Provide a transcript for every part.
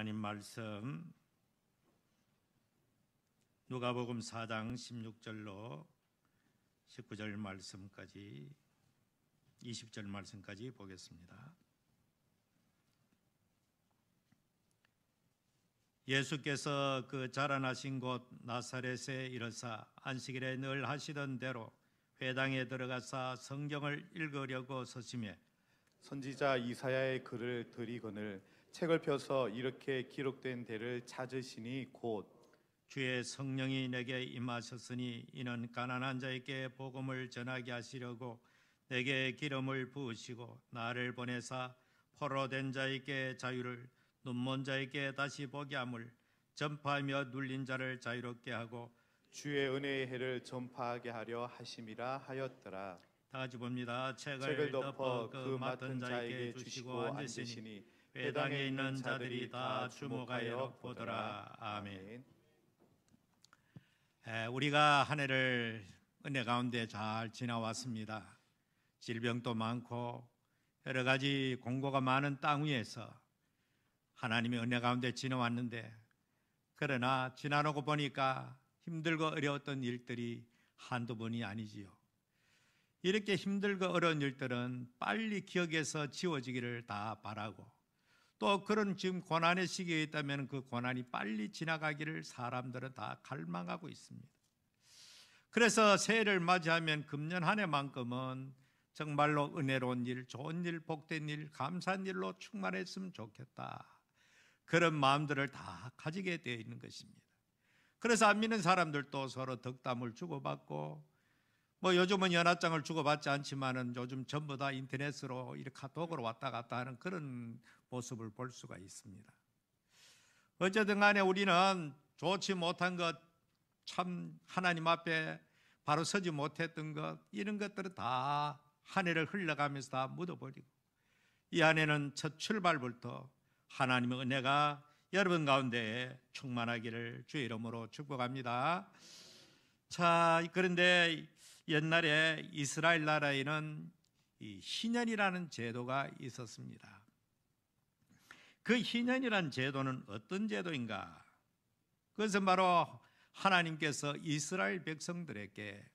하나님 말씀 누가복음 4장 16절로 19절 말씀까지 20절 말씀까지 보겠습니다. 예수께서 그 자라나신 곳 나사렛에 이르사 안식일에 늘 하시던 대로 회당에 들어가사 성경을 읽으려고 서심해 선지자 이사야의 글을 들이거늘 책을 펴서 이렇게 기록된 데를 찾으시니 곧 주의 성령이 내게 임하셨으니 이는 가난한 자에게 복음을 전하게 하시려고 내게 기름을 부으시고 나를 보내사 포로된 자에게 자유를 눈먼 자에게 다시 보게 함을 전파하며 눌린 자를 자유롭게 하고 주의 은혜의 해를 전파하게 하려 하심이라 하였더라. 다 같이 봅니다. 책을 덮어 그 맡은 자에게 주시고 앉으시니 회당에 있는 자들이 다 주목하여 보더라. 아멘. 우리가 한 해를 은혜 가운데 잘 지나왔습니다. 질병도 많고 여러 가지 공고가 많은 땅 위에서 하나님의 은혜 가운데 지나왔는데, 그러나 지나고 보니까 힘들고 어려웠던 일들이 한두 번이 아니지요. 이렇게 힘들고 어려운 일들은 빨리 기억에서 지워지기를 다 바라고, 또 그런 지금 고난의 시기에 있다면 그 고난이 빨리 지나가기를 사람들은 다 갈망하고 있습니다. 그래서 새해를 맞이하면 금년 한 해만큼은 정말로 은혜로운 일, 좋은 일, 복된 일, 감사한 일로 충만했으면 좋겠다, 그런 마음들을 다 가지게 되어 있는 것입니다. 그래서 안 믿는 사람들도 서로 덕담을 주고받고, 요즘은 연합장을 주고받지 않지만은 요즘 전부 다 인터넷으로 이렇게 카톡으로 왔다 갔다 하는 그런 모습을 볼 수가 있습니다. 어쨌든 간에 우리는 좋지 못한 것, 참 하나님 앞에 바로 서지 못했던 것, 이런 것들은 다 한 해를 흘러가면서 다 묻어버리고, 이 안에는 첫 출발부터 하나님의 은혜가 여러분 가운데 충만하기를 주의 이름으로 축복합니다. 자, 그런데 옛날에 이스라엘 나라에는 이 희년이라는 제도가 있었습니다. 그 희년이라는 제도는 어떤 제도인가? 그것은 바로 하나님께서 이스라엘 백성들에게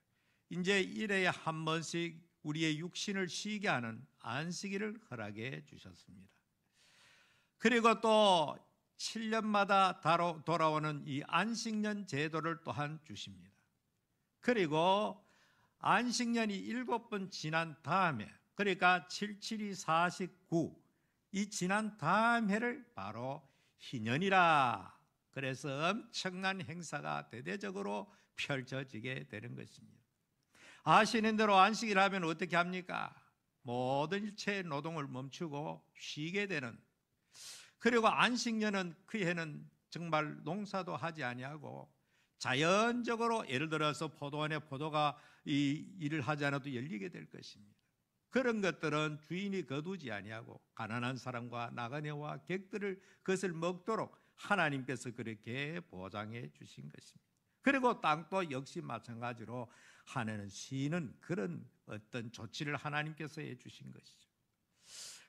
이제 1회에 한 번씩 우리의 육신을 쉬게 하는 안식일을 허락해 주셨습니다. 그리고 또 7년마다 돌아오는 이 안식년 제도를 또한 주십니다. 그리고 안식년이 7번 지난 다음에, 그러니까 77이 49, 이 지난 다음 해를 바로 희년이라, 그래서 엄청난 행사가 대대적으로 펼쳐지게 되는 것입니다. 아시는 대로 안식일 하면 어떻게 합니까? 모든 일체의 노동을 멈추고 쉬게 되는, 그리고 안식년은 그 해는 정말 농사도 하지 아니하고 자연적으로, 예를 들어서 포도원에 포도가 이 일을 하지 않아도 열리게 될 것입니다. 그런 것들은 주인이 거두지 아니하고 가난한 사람과 나그네와 객들을 그것을 먹도록 하나님께서 그렇게 보장해 주신 것입니다. 그리고 땅도 역시 마찬가지로 한 해는 쉬는 그런 어떤 조치를 하나님께서 해 주신 것이죠.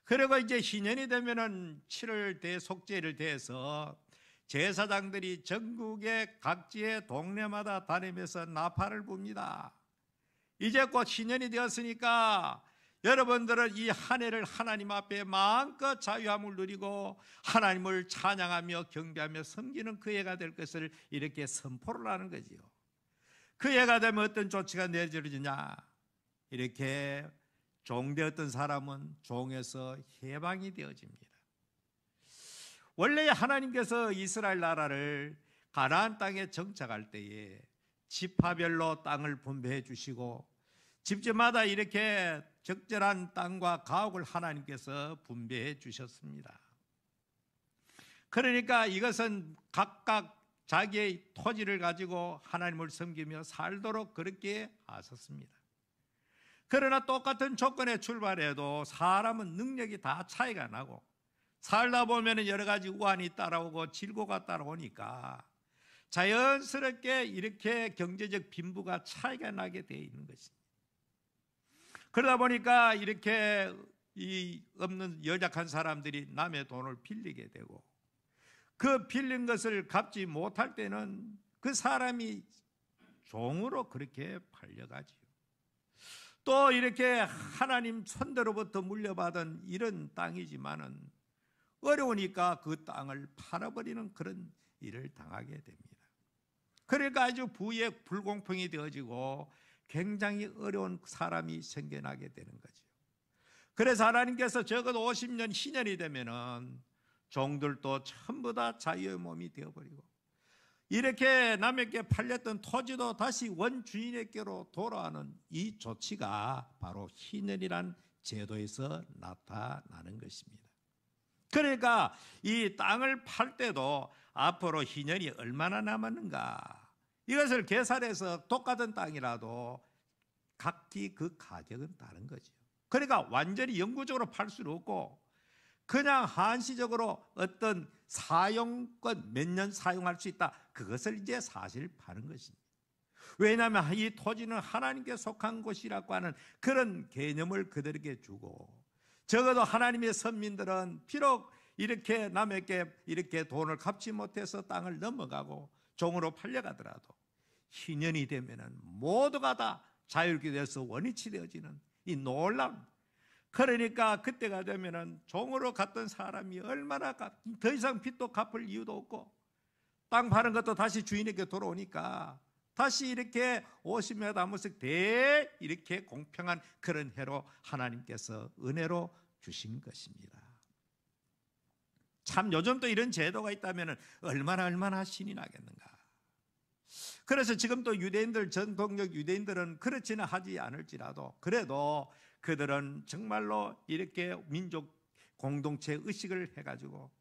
그리고 이제 희년이 되면은 7월 대속제를 대해서 제사장들이 전국의 각지의 동네마다 다니면서 나팔을 붑니다. 이제 곧 희년이 되었으니까 여러분들은 이 한 해를 하나님 앞에 마음껏 자유함을 누리고 하나님을 찬양하며 경배하며 섬기는 그 해가 될 것을 이렇게 선포를 하는 거지요. 그 해가 되면 어떤 조치가 내려지냐? 이렇게 종되었던 사람은 종에서 해방이 되어집니다. 원래 하나님께서 이스라엘 나라를 가나안 땅에 정착할 때에 지파별로 땅을 분배해 주시고 집집마다 이렇게 적절한 땅과 가옥을 하나님께서 분배해 주셨습니다. 그러니까 이것은 각각 자기의 토지를 가지고 하나님을 섬기며 살도록 그렇게 하셨습니다. 그러나 똑같은 조건에 출발해도 사람은 능력이 다 차이가 나고 살다 보면 여러 가지 우환이 따라오고 질고가 따라오니까 자연스럽게 이렇게 경제적 빈부가 차이가 나게 되어 있는 것입니다. 그러다 보니까 이렇게 이 없는 연약한 사람들이 남의 돈을 빌리게 되고, 그 빌린 것을 갚지 못할 때는 그 사람이 종으로 그렇게 팔려가지요. 또 이렇게 하나님 손대로부터 물려받은 이런 땅이지만은 어려우니까 그 땅을 팔아버리는 그런 일을 당하게 됩니다. 그러니까 아주 부의 불공평이 되어지고 굉장히 어려운 사람이 생겨나게 되는 거죠. 그래서 하나님께서 적어도 50년, 희년이 되면은 종들도 전부 다 자유의 몸이 되어버리고 이렇게 남에게 팔렸던 토지도 다시 원주인에게로 돌아가는 이 조치가 바로 희년이란 제도에서 나타나는 것입니다. 그러니까 이 땅을 팔 때도 앞으로 희년이 얼마나 남았는가 이것을 계산해서 똑같은 땅이라도 각기 그 가격은 다른 거죠. 그러니까 완전히 영구적으로 팔 수는 없고 그냥 한시적으로 어떤 사용권 몇 년 사용할 수 있다. 그것을 이제 사실 파는 것입니다. 왜냐하면 이 토지는 하나님께 속한 곳이라고 하는 그런 개념을 그들에게 주고 적어도 하나님의 선민들은 비록 이렇게 남에게 이렇게 돈을 갚지 못해서 땅을 넘어가고 종으로 팔려가더라도 희년이 되면은 모두가 다 자유롭게 돼서 원위치 되어지는 이 놀라운 그러니까 그때가 되면은 종으로 갔던 사람이 얼마나 더 이상 빚도 갚을 이유도 없고 땅 파는 것도 다시 주인에게 돌아오니까 다시 이렇게 50몇 한 번씩 이렇게 공평한 그런 해로 하나님께서 은혜로 주신 것입니다. 참 요즘도 이런 제도가 있다면 얼마나 신이 나겠는가. 그래서 지금도 유대인들 전통적 유대인들은 그렇지는 하지 않을지라도 그래도 그들은 정말로 이렇게 민족 공동체 의식을 해가지고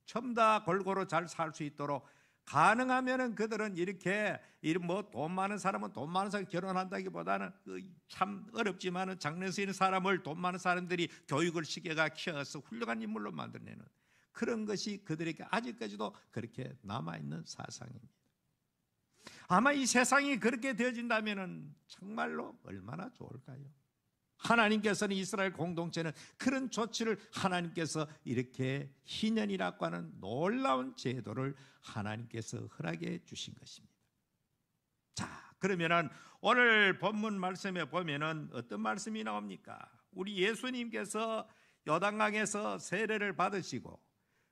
전부 다 골고루 잘 살 수 있도록 가능하면은 그들은 이렇게 뭐 돈 많은 사람은 돈 많은 사람 결혼한다기보다는 참 어렵지만은 장래에 있는 사람을 돈 많은 사람들이 교육을 시켜가 키워서 훌륭한 인물로 만들어내는 그런 것이 그들에게 아직까지도 그렇게 남아있는 사상입니다. 아마 이 세상이 그렇게 되어진다면은 정말로 얼마나 좋을까요? 하나님께서는 이스라엘 공동체는 그런 조치를 하나님께서 이렇게 희년이라고 하는 놀라운 제도를 하나님께서 허락해 주신 것입니다. 자, 그러면은 오늘 본문 말씀에 보면은 어떤 말씀이 나옵니까? 우리 예수님께서 요단강에서 세례를 받으시고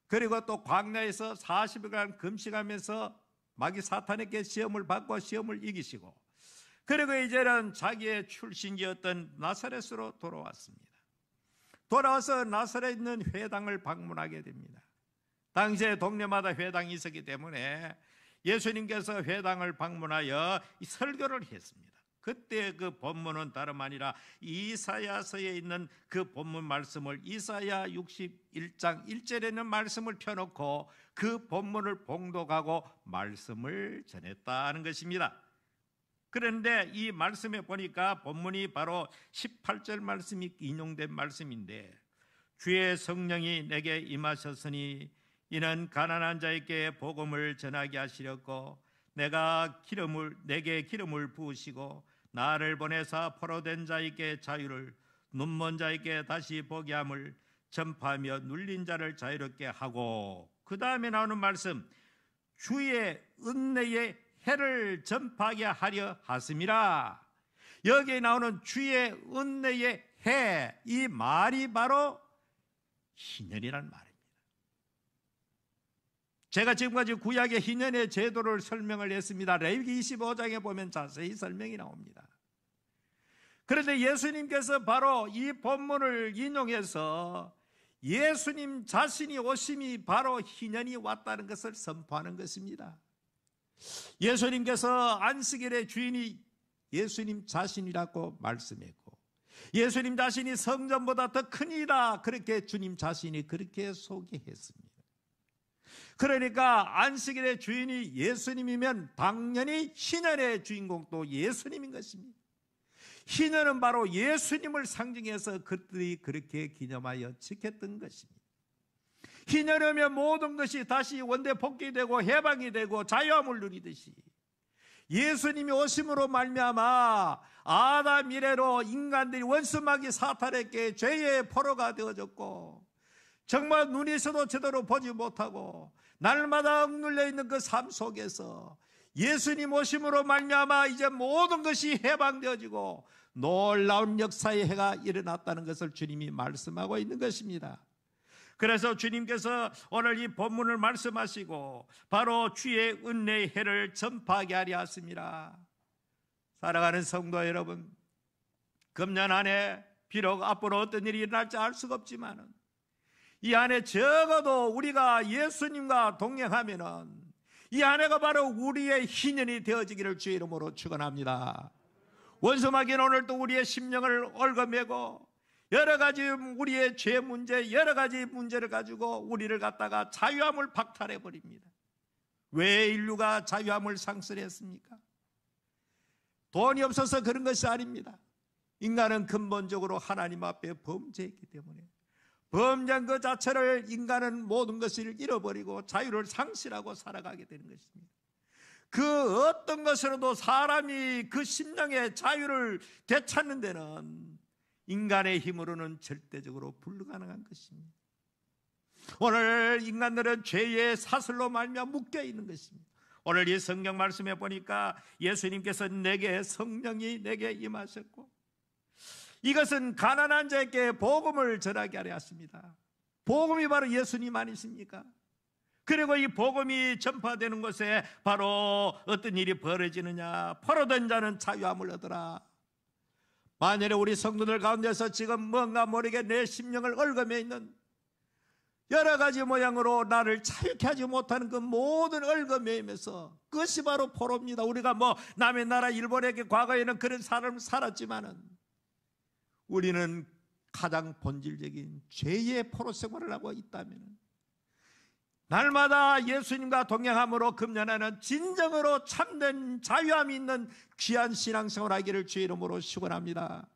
그리고 또 광야에서 40일간 금식하면서 마귀 사탄에게 시험을 받고 시험을 이기시고 그리고 이제는 자기의 출신지였던 나사렛으로 돌아왔습니다. 돌아와서 나사렛에 있는 회당을 방문하게 됩니다. 당시에 동네마다 회당이 있었기 때문에 예수님께서 회당을 방문하여 설교를 했습니다. 그때 그 본문은 다름 아니라 이사야서에 있는 그 본문 말씀을 이사야 61장 1절에 있는 말씀을 펴놓고 그 본문을 봉독하고 말씀을 전했다는 것입니다. 그런데 이 말씀에 보니까 본문이 바로 18절 말씀이 인용된 말씀인데 주의 성령이 내게 임하셨으니 이는 가난한 자에게 복음을 전하게 하시려고 내게 기름을 부으시고 나를 보내사 포로된 자에게 자유를 눈먼 자에게 다시 보게 함을 전파하며 눌린 자를 자유롭게 하고 그 다음에 나오는 말씀 주의 은혜의 해를 전파하게 하려 하심이라. 여기에 나오는 주의 은혜의 해, 이 말이 바로 희년이라는 말입니다. 제가 지금까지 구약의 희년의 제도를 설명을 했습니다. 레위기 25장에 보면 자세히 설명이 나옵니다. 그런데 예수님께서 바로 이 본문을 인용해서 예수님 자신이 오심이 바로 희년이 왔다는 것을 선포하는 것입니다. 예수님께서 안식일의 주인이 예수님 자신이라고 말씀했고 예수님 자신이 성전보다 더 크니라 그렇게 주님 자신이 그렇게 소개했습니다. 그러니까 안식일의 주인이 예수님이면 당연히 희년의 주인공도 예수님인 것입니다. 희년은 바로 예수님을 상징해서 그들이 그렇게 기념하여 지켰던 것입니다. 희년하면 모든 것이 다시 원대 복귀되고 해방이 되고 자유함을 누리듯이 예수님이 오심으로 말미암아 아담 이래로 인간들이 원수마귀 사탄에게 죄의 포로가 되어졌고 정말 눈이 있어도 제대로 보지 못하고 날마다 억눌려 있는 그 삶 속에서 예수님 오심으로 말미암아 이제 모든 것이 해방되어지고 놀라운 역사의 해가 일어났다는 것을 주님이 말씀하고 있는 것입니다. 그래서 주님께서 오늘 이 본문을 말씀하시고 바로 주의 은혜의 해를 전파하게 하려 하십니다. 사랑하는 성도 여러분, 금년 안에 비록 앞으로 어떤 일이 일어날지 알 수가 없지만 이 안에 적어도 우리가 예수님과 동행하면은 이 안에가 바로 우리의 희년이 되어지기를 주의 이름으로 축원합니다. 원수마귀는 오늘도 우리의 심령을 얽어매고 여러 가지 우리의 죄 문제, 여러 가지 문제를 가지고 우리를 갖다가 자유함을 박탈해 버립니다. 왜 인류가 자유함을 상실했습니까? 돈이 없어서 그런 것이 아닙니다. 인간은 근본적으로 하나님 앞에 범죄했기 때문에 범죄한 그 자체를 인간은 모든 것을 잃어버리고 자유를 상실하고 살아가게 되는 것입니다. 그 어떤 것으로도 사람이 그 심령의 자유를 되찾는 데는 인간의 힘으로는 절대적으로 불가능한 것입니다. 오늘 인간들은 죄의 사슬로 말미암아 묶여 있는 것입니다. 오늘 이 성경 말씀에 보니까 예수님께서 내게 성령이 내게 임하셨고 이것은 가난한 자에게 복음을 전하게 하려 하십니다. 복음이 바로 예수님 아니십니까? 그리고 이 복음이 전파되는 곳에 바로 어떤 일이 벌어지느냐, 포로된 자는 자유함을 얻으라. 만일에 우리 성도들 가운데서 지금 뭔가 모르게 내 심령을 얽어매 있는 여러 가지 모양으로 나를 자유케 하지 못하는 그 모든 얽어매임에서 그것이 바로 포로입니다. 우리가 남의 나라 일본에게 과거에는 그런 삶을 살았지만은 우리는 가장 본질적인 죄의 포로 생활을 하고 있다면 날마다 예수님과 동행함으로 금년에는 진정으로 참된 자유함이 있는 귀한 신앙생활 하기를 주의 이름으로 축원합니다.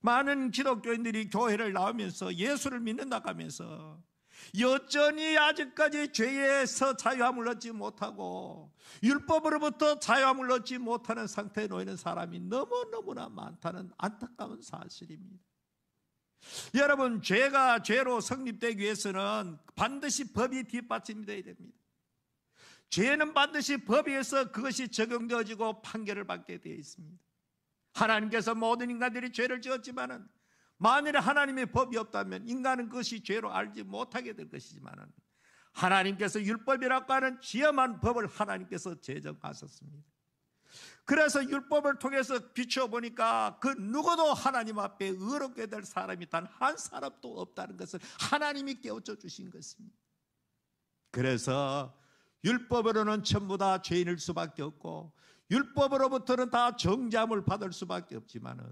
많은 기독교인들이 교회를 나오면서 예수를 믿는다고 하면서 여전히 아직까지 죄에서 자유함을 얻지 못하고 율법으로부터 자유함을 얻지 못하는 상태에 놓이는 사람이 너무너무나 많다는 안타까운 사실입니다. 여러분, 죄가 죄로 성립되기 위해서는 반드시 법이 뒷받침이 되어야 됩니다. 죄는 반드시 법에 의해서 그것이 적용되어지고 판결을 받게 되어 있습니다. 하나님께서 모든 인간들이 죄를 지었지만은 만일에 하나님의 법이 없다면 인간은 그것이 죄로 알지 못하게 될 것이지만은 하나님께서 율법이라고 하는 지엄한 법을 하나님께서 제정하셨습니다. 그래서 율법을 통해서 비춰보니까 그 누구도 하나님 앞에 의롭게 될 사람이 단 한 사람도 없다는 것을 하나님이 깨우쳐 주신 것입니다. 그래서 율법으로는 전부 다 죄인일 수밖에 없고 율법으로부터는 다 정죄함을 받을 수밖에 없지만은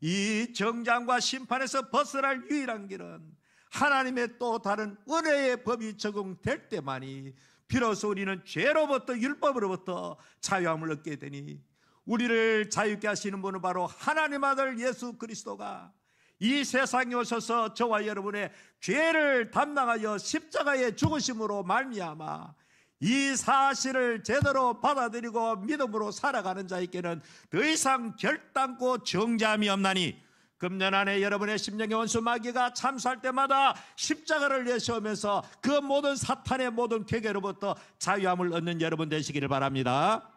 이 정죄함과 심판에서 벗어날 유일한 길은 하나님의 또 다른 은혜의 법이 적용될 때만이 비로소 우리는 죄로부터 율법으로부터 자유함을 얻게 되니 우리를 자유케 하시는 분은 바로 하나님 아들 예수 그리스도가 이 세상에 오셔서 저와 여러분의 죄를 담당하여 십자가에 죽으심으로 말미암아 이 사실을 제대로 받아들이고 믿음으로 살아가는 자에게는 더 이상 결단코 정죄함이 없나니 금년 안에 여러분의 심령의 원수 마귀가 참수할 때마다 십자가를 내세우면서 그 모든 사탄의 모든 괴계로부터 자유함을 얻는 여러분 되시기를 바랍니다.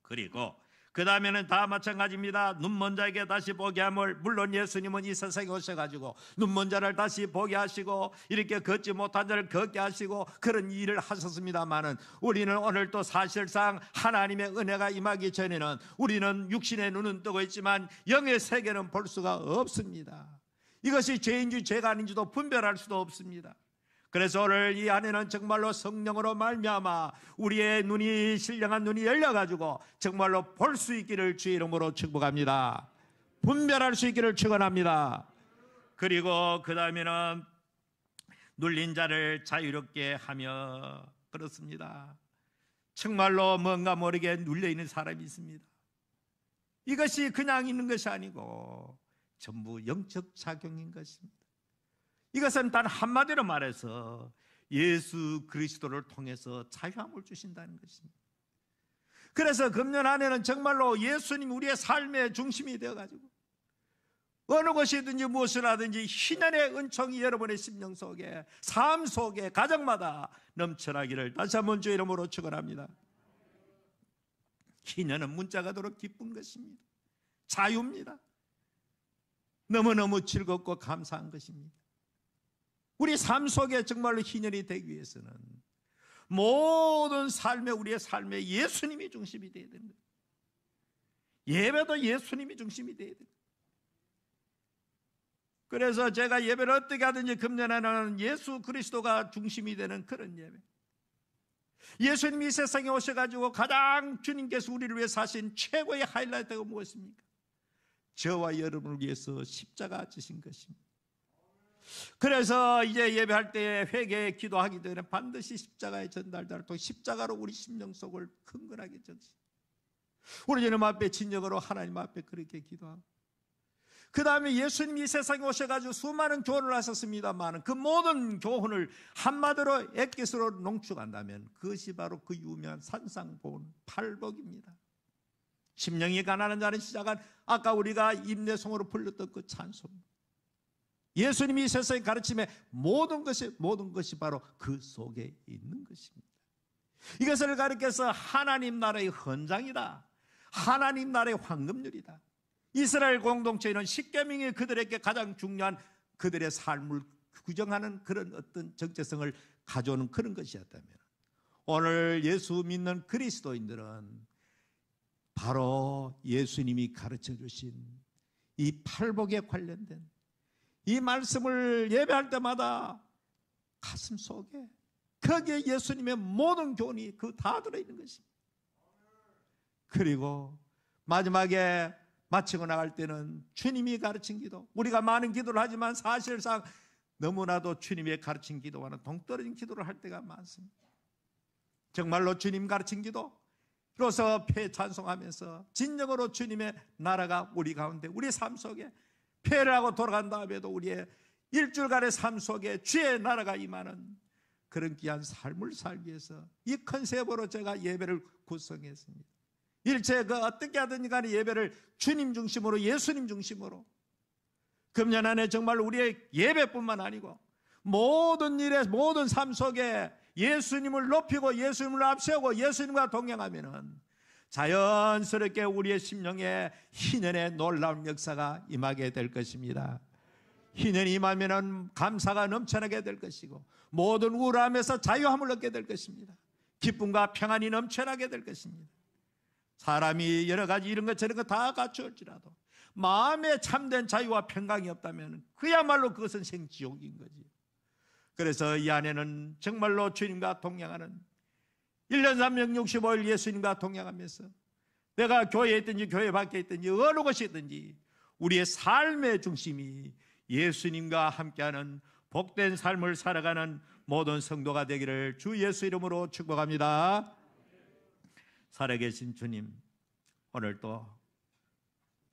그리고 그 다음에는 다 마찬가지입니다. 눈먼 자에게 다시 보게 함을, 물론 예수님은 이 세상에 오셔가지고 눈먼 자를 다시 보게 하시고 이렇게 걷지 못한 자를 걷게 하시고 그런 일을 하셨습니다마는 우리는 오늘도 사실상 하나님의 은혜가 임하기 전에는 우리는 육신의 눈은 뜨고 있지만 영의 세계는 볼 수가 없습니다. 이것이 죄인지 죄가 아닌지도 분별할 수도 없습니다. 그래서 오늘 이 안에는 정말로 성령으로 말미암아 우리의 눈이, 신령한 눈이 열려가지고 정말로 볼 수 있기를 주의 이름으로 축복합니다. 분별할 수 있기를 축원합니다. 그리고 그 다음에는 눌린 자를 자유롭게 하며, 그렇습니다. 정말로 뭔가 모르게 눌려있는 사람이 있습니다. 이것이 그냥 있는 것이 아니고 전부 영적 작용인 것입니다. 이것은 단 한마디로 말해서 예수 그리스도를 통해서 자유함을 주신다는 것입니다. 그래서 금년 안에는 정말로 예수님이 우리의 삶의 중심이 되어가지고 어느 것이든지 무엇을 하든지 희년의 은총이 여러분의 심령 속에, 삶 속에, 가정마다 넘쳐나기를 다시 한번 주의 이름으로 축원합니다. 희년은 문자가 도록 기쁜 것입니다. 자유입니다. 너무너무 즐겁고 감사한 것입니다. 우리 삶 속에 정말로 희년이 되기 위해서는 모든 우리의 삶에 예수님이 중심이 되어야 됩니다. 예배도 예수님이 중심이 되어야 됩니다. 그래서 제가 예배를 어떻게 하든지 금년에는 예수 그리스도가 중심이 되는 그런 예배. 예수님이 세상에 오셔가지고 가장 주님께서 우리를 위해 사신 최고의 하이라이트가 무엇입니까? 저와 여러분을 위해서 십자가 지신 것입니다. 그래서 이제 예배할 때 회개 기도하기 전에 반드시 십자가의 전달자를 통해 십자가로 우리 심령 속을 흥건하게 전시. 우리 주님 앞에 진정으로 하나님 앞에 그렇게 기도하고, 그 다음에 예수님이 이 세상에 오셔가지고 수많은 교훈을 하셨습니다만 그 모든 교훈을 한마디로 엑기스로 농축한다면 그것이 바로 그 유명한 산상보훈 팔복입니다. 심령이 가난한 자는 시작한 아까 우리가 임내송으로 불렀던 그 찬송, 예수님이 이 세상의 가르침에 모든 것이 바로 그 속에 있는 것입니다. 이것을 가리켜서 하나님 나라의 헌장이다, 하나님 나라의 황금률이다. 이스라엘 공동체는 십계명이 그들에게 가장 중요한 그들의 삶을 규정하는 그런 어떤 정체성을 가져오는 그런 것이었다면, 오늘 예수 믿는 그리스도인들은 바로 예수님이 가르쳐 주신 이 팔복에 관련된 이 말씀을 예배할 때마다 가슴 속에 거기에 예수님의 모든 교훈이 그 다 들어있는 것입니다. 그리고 마지막에 마치고 나갈 때는 주님이 가르친 기도, 우리가 많은 기도를 하지만 사실상 너무나도 주님의 가르친 기도와는 동떨어진 기도를 할 때가 많습니다. 정말로 주님 가르친 기도로서 찬송하면서 진정으로 주님의 나라가 우리 가운데, 우리 삶 속에 패를 하고 돌아간 다음에도 우리의 일주일간의 삶 속에 주의 나라가 임하는 그런 귀한 삶을 살기 위해서 이 컨셉으로 제가 예배를 구성했습니다. 일체 어떻게 하든지 간에 예배를 주님 중심으로, 예수님 중심으로, 금년 안에 정말 우리의 예배뿐만 아니고 모든 일에, 모든 삶 속에 예수님을 높이고 예수님을 앞세우고 예수님과 동행하면은 자연스럽게 우리의 심령에 희년의 놀라운 역사가 임하게 될 것입니다. 희년이 임하면은 감사가 넘쳐나게 될 것이고 모든 우울함에서 자유함을 얻게 될 것입니다. 기쁨과 평안이 넘쳐나게 될 것입니다. 사람이 여러 가지 이런 것 저런 것 다 갖추었지라도 마음에 참된 자유와 평강이 없다면 그야말로 그것은 생지옥인 거지. 그래서 이 안에는 정말로 주님과 동행하는 1년 365일 예수님과 동행하면서 내가 교회에 있든지 교회 밖에 있든지 어느 곳에 있든지 우리의 삶의 중심이 예수님과 함께하는 복된 삶을 살아가는 모든 성도가 되기를 주 예수 이름으로 축복합니다. 살아계신 주님, 오늘도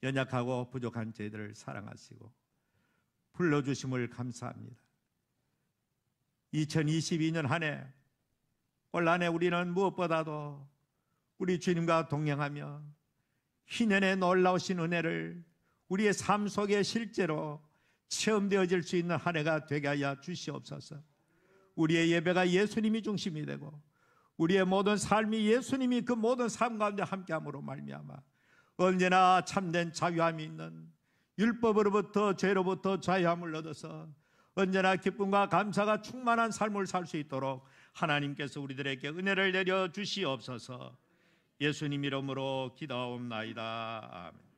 연약하고 부족한 저희들을 사랑하시고 불러주심을 감사합니다. 2022년 한 해, 올 한 해 우리는 무엇보다도 우리 주님과 동행하며 희년의 놀라우신 은혜를 우리의 삶 속에 실제로 체험되어질 수 있는 한 해가 되게 하여 주시옵소서. 우리의 예배가 예수님이 중심이 되고 우리의 모든 삶이 예수님이 그 모든 삶 가운데 함께함으로 말미암아 언제나 참된 자유함이 있는, 율법으로부터 죄로부터 자유함을 얻어서 언제나 기쁨과 감사가 충만한 삶을 살 수 있도록 하나님께서 우리들에게 은혜를 내려 주시옵소서. 예수님 이름으로 기도하옵나이다. 아멘.